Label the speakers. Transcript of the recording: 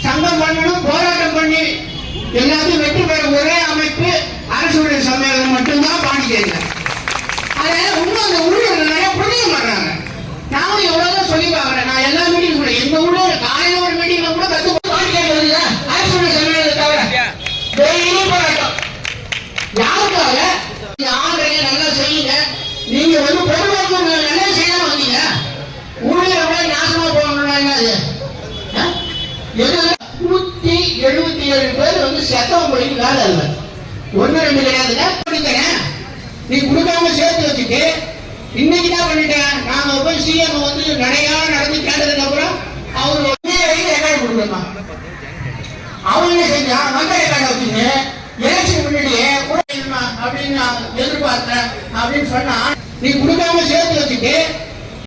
Speaker 1: சங்கம் பண்ணணும், போராட்டம் பண்ணி எல்லாத்தையும் வெற்றி பெற ஒரே அமைப்பு அரசுடைய சம்மேளனம் மட்டும்தான் பாண்டிச்சேரியில. அதை இன்னும் அந்த ஊழியர்கள் நிறைய புரிய மாட்டாங்க. நானும் எவ்வளவு சொல்லி பாக்குறேன். நான் எல்லா மீட்டிங் கூட எங்க ஊழல காலையில ஒரு மீட்டிங்ல கூட கத்து பாண்டிச்சேரி வருது அரசுடைய சம்மேளனத்தை தவிர டெய்லி போராட்டம். யாருக்காக ஆளுடைய நல்லா செய்யுங்க. நீங்க வந்து பொதுவாக நல்லா செய்யாம வந்தீங்க. ஊழியர்களை நாசமா போகணும்னா என்னது? 177 பேர் வந்து செத்தவங்க போயிட்டு வேலை இல்லை. 1-2 கிடையாதுங்க. நீ கொடுக்காம சேர்த்து வச்சுட்டு இன்னைக்கு என்ன பண்ணிட்டேன்? நாங்க போய் சிஎம் வந்து நடையா நடந்து கேட்டதுக்கு அப்புறம் அவர் ரெக்கார்டு கொடுக்கணுமா? அவன் என்ன செஞ்சான்? வந்த ரெக்கார்டை வச்சுட்டு எலெக்ஷன் முன்னாடியே கூட அப்படின்னு நான் எதிர்பார்த்தேன் அப்படின்னு சொன்னா, நீ கொடுக்காம சேர்த்து வச்சுட்டு